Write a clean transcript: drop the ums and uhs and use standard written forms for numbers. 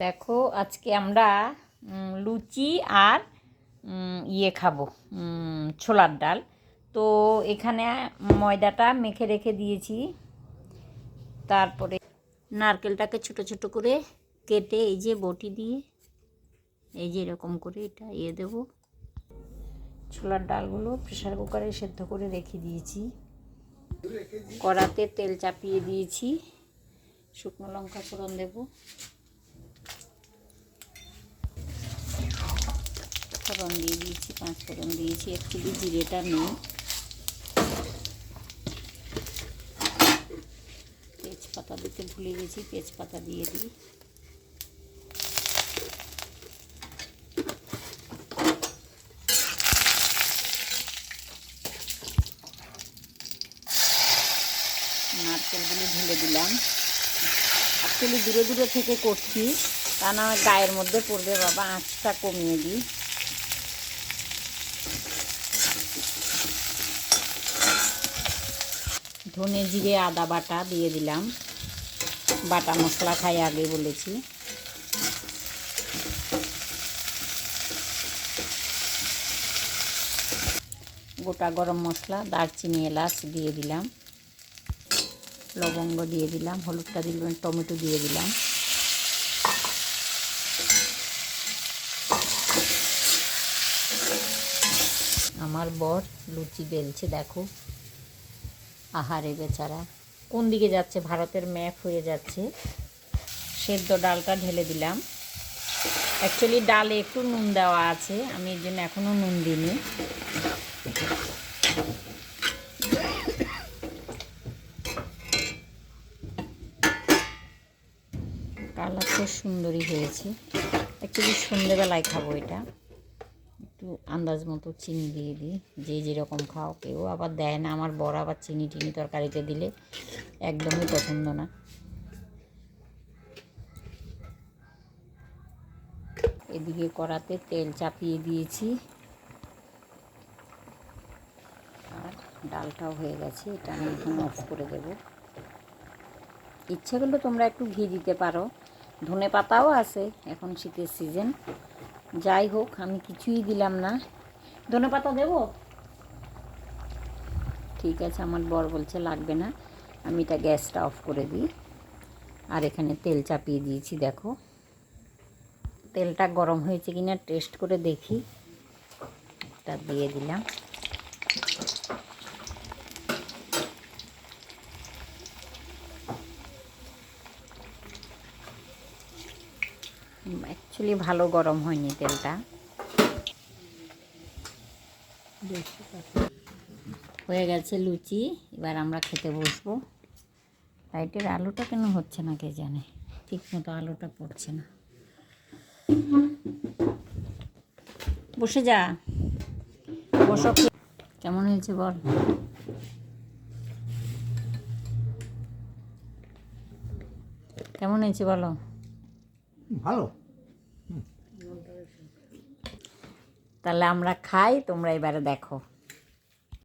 দেখো আজকে আমরা লুচি আর খাবো, ছোলার ডাল। তো এখানে ময়দাটা মেখে রেখে দিয়েছি। তারপরে নারকেলটাকে ছোট ছোট করে কেটে এই যে বটি দিয়ে এই যে এরকম করে এটা দেব। ছোলার ডালগুলো প্রেসার কুকারে সেদ্ধ করে রেখে দিয়েছি। কড়াতে তেল চাপিয়ে দিয়েছি, শুকনো লঙ্কা ফোড়ন দেব, ফোড়ন দিয়ে দিয়েছি, 5 ফোড়ন দিয়েছি। একটু জিরেটা নেই, তেজপাতা দিতে ভুলে গেছি, তেজপাতা দিয়ে দিই। নারকেলগুলো ঢেলে দিলাম। অ্যাকচুয়ালি দূরে দূরে থেকে করছি, তা না গায়ের মধ্যে পড়বে বাবা, আঁচটা কমিয়ে দিই। ধনে জিরে আদা বাটা দিয়ে দিলাম, বাটা মশলা খাই আগে বলেছি। গোটা গরম মশলা, দারচিনি, এলাচ দিয়ে দিলাম, লবঙ্গ দিয়ে দিলাম, হলুদটা দিলাম, টমেটো দিয়ে দিলাম। আমার বর লুচি বেলছে, দেখো আহারে বেচারা, কোন দিকে যাচ্ছে, ভারতের ম্যাপ হয়ে যাচ্ছে। সেদ্ধ ডালটা ঢেলে দিলাম। অ্যাকচুয়ালি ডালে একটু নুন দেওয়া আছে, আমি এর জন্য এখনও নুন দিইনি। কালার তো সুন্দরই হয়েছে। অ্যাকচুয়ালি সন্ধ্যেবেলায় খাবো এটা। একটু আন্দাজ মতো চিনি দিয়ে দিই, যে যেরকম খাও। কেউ আবার দেয় না, আমার বড় আবার চিনি টিনি তরকারিতে দিলে একদমই পছন্দ না। এদিকে কড়াতে তেল চাপিয়ে দিয়েছি, আর ডালটাও হয়ে গেছে। এটা আমি এখানে অফ করে দেব। ইচ্ছে করলে তোমরা একটু ঘি দিতে পারো, ধনে পাতাও আছে, এখন শীতের সিজন। যাই হোক, আমি কিছুই দিলাম না। ধনে পাতা দেবো? ঠিক আছে, আমার বর বলছে লাগবে না। আমি এটা গ্যাসটা অফ করে দিই। আর এখানে তেল চাপিয়ে দিয়েছি, দেখো তেলটা গরম হয়েছে কিনা টেস্ট করে দেখি। এটা দিয়ে দিলাম। অ্যাকচুয়ালি ভালো গরম হয়নি তেলটা। হয়ে গেছে লুচি, এবার আমরা খেতে বসবো। লাইটের আলোটা কেন হচ্ছে না কে জানে, ঠিক মতো আলোটা পড়ছে না। বসে যা, বসো। কেমন হয়েছে বল? কেমন হয়েছে বলো? ভালো। তাহলে আমরা খাই, তোমরা এবারে দেখো।